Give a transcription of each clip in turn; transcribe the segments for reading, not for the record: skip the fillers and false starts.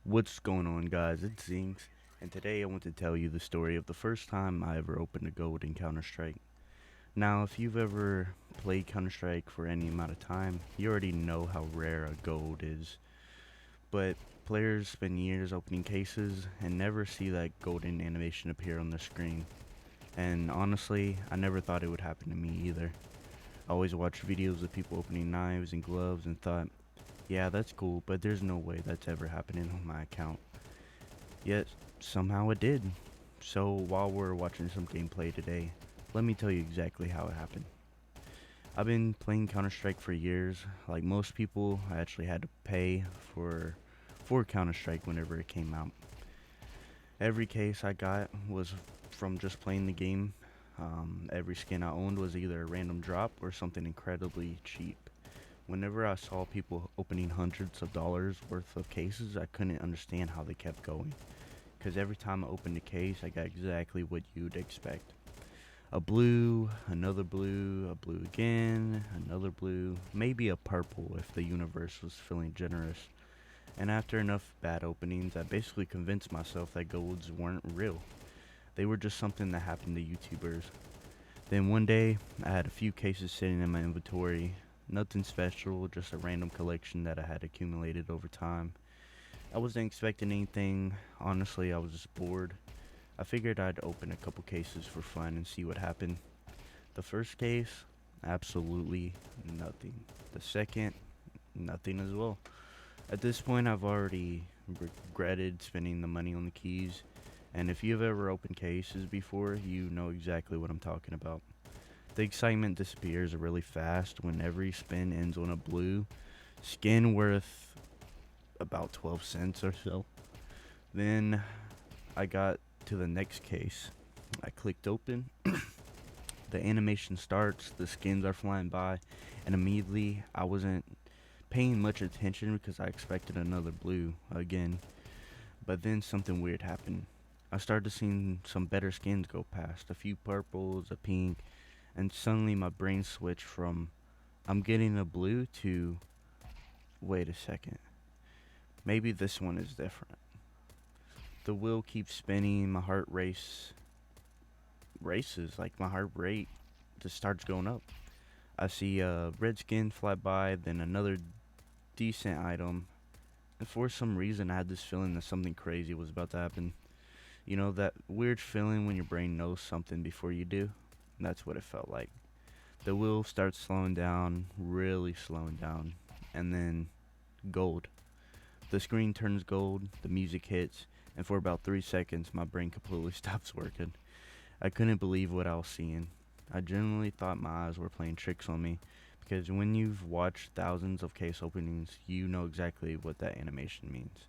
What's going on, guys? It's Zinkes, and today I want to tell you the story of the first time I ever opened a gold in Counter-Strike. Now, if you've ever played Counter-Strike for any amount of time, you already know how rare a gold is. But players spend years opening cases and never see that golden animation appear on the screen. And honestly, I never thought it would happen to me either. I always watched videos of people opening knives and gloves and thought, yeah, that's cool, but there's no way that's ever happening on my account. Yet, somehow it did. So, while we're watching some gameplay today, let me tell you exactly how it happened. I've been playing Counter-Strike for years. Like most people, I actually had to pay for Counter-Strike whenever it came out. Every case I got was from just playing the game. Every skin I owned was either a random drop or something incredibly cheap. Whenever I saw people opening hundreds of dollars worth of cases, I couldn't understand how they kept going. Because every time I opened a case, I got exactly what you'd expect. A blue, another blue, a blue again, another blue, maybe a purple if the universe was feeling generous. And after enough bad openings, I basically convinced myself that golds weren't real. They were just something that happened to YouTubers. Then one day, I had a few cases sitting in my inventory. Nothing special, just a random collection that I had accumulated over time. I wasn't expecting anything. Honestly, I was just bored. I figured I'd open a couple cases for fun and see what happened. The first case, absolutely nothing. The second, nothing as well. At this point, I've already regretted spending the money on the keys. And if you've ever opened cases before, you know exactly what I'm talking about. The excitement disappears really fast when every spin ends on a blue skin worth about 12 cents or so. Then I got to the next case. I clicked open, the animation starts, the skins are flying by, and immediately I wasn't paying much attention because I expected another blue again. But then something weird happened. I started seeing some better skins go past, a few purples, a pink, and suddenly my brain switched from I'm getting a blue to wait a second. Maybe this one is different. The wheel keeps spinning, my heart races, like my heart rate just starts going up. I see a red skin fly by, then another decent item, and for some reason I had this feeling that something crazy was about to happen. You know, that weird feeling when your brain knows something before you do? That's what it felt like. The wheel starts slowing down, really slowing down, and then gold. The screen turns gold, the music hits, and for about 3 seconds my brain completely stops working. I couldn't believe what I was seeing. I genuinely thought my eyes were playing tricks on me because when you've watched thousands of case openings, you know exactly what that animation means.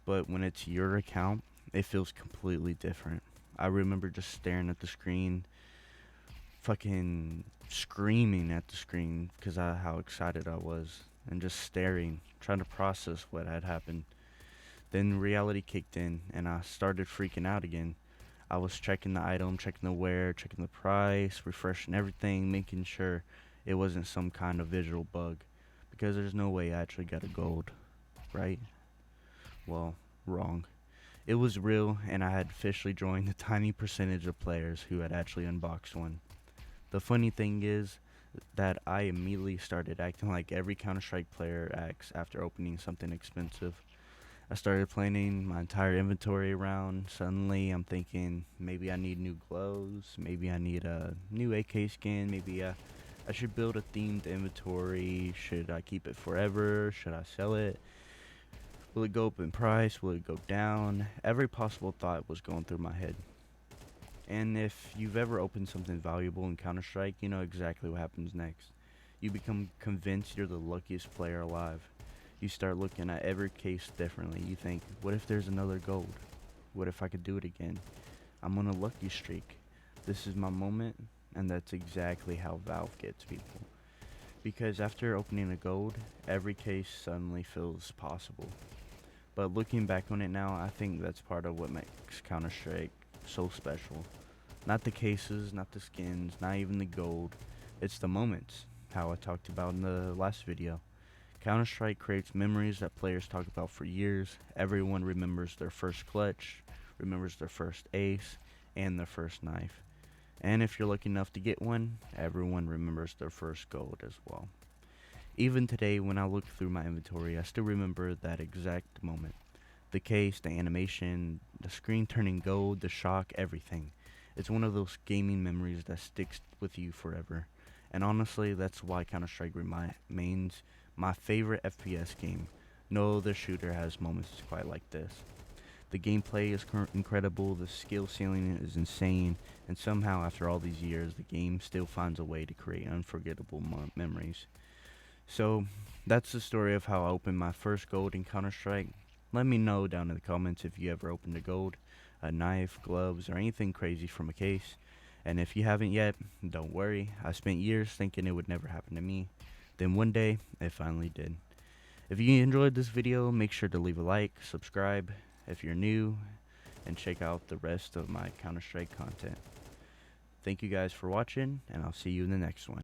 But when it's your account, it feels completely different. I remember just staring at the screen, fucking screaming at the screen because of how excited I was, and just staring, trying to process what had happened. Then reality kicked in, and I started freaking out again. I was checking the item, checking the wear, checking the price, refreshing everything, making sure it wasn't some kind of visual bug. Because there's no way I actually got a gold, right? Well, wrong. It was real, and I had officially joined the tiny percentage of players who had actually unboxed one. The funny thing is that I immediately started acting like every Counter Strike player acts after opening something expensive. I started planning my entire inventory around. Suddenly, I'm thinking maybe I need new gloves, maybe I need a new AK skin, maybe I should build a themed inventory. Should I keep it forever? Should I sell it? Will it go up in price? Will it go down? Every possible thought was going through my head. And if you've ever opened something valuable in Counter Strike, you know exactly what happens next. You become convinced you're the luckiest player alive. You start looking at every case differently. You think, what if there's another gold? What if I could do it again? I'm on a lucky streak. This is my moment, and that's exactly how Valve gets people. Because after opening a gold, every case suddenly feels possible. But looking back on it now, I think that's part of what makes Counter Strike so special. Not the cases, not the skins, not even the gold. It's the moments, how I talked about in the last video. Counter-Strike creates memories that players talk about for years. Everyone remembers their first clutch, remembers their first ace, and their first knife. And if you're lucky enough to get one, everyone remembers their first gold as well. Even today, when I look through my inventory, I still remember that exact moment. The case, the animation, the screen turning gold, the shock, everything. It's one of those gaming memories that sticks with you forever. And honestly, that's why Counter-Strike remains my favorite FPS game. No other shooter has moments quite like this. The gameplay is incredible, the skill ceiling is insane, and somehow after all these years, the game still finds a way to create unforgettable memories. So, that's the story of how I opened my first gold in Counter-Strike. Let me know down in the comments if you ever opened a gold, a knife, gloves, or anything crazy from a case. And if you haven't yet, don't worry. I spent years thinking it would never happen to me. Then one day, it finally did. If you enjoyed this video, make sure to leave a like, subscribe if you're new, and check out the rest of my Counter-Strike content. Thank you guys for watching, and I'll see you in the next one.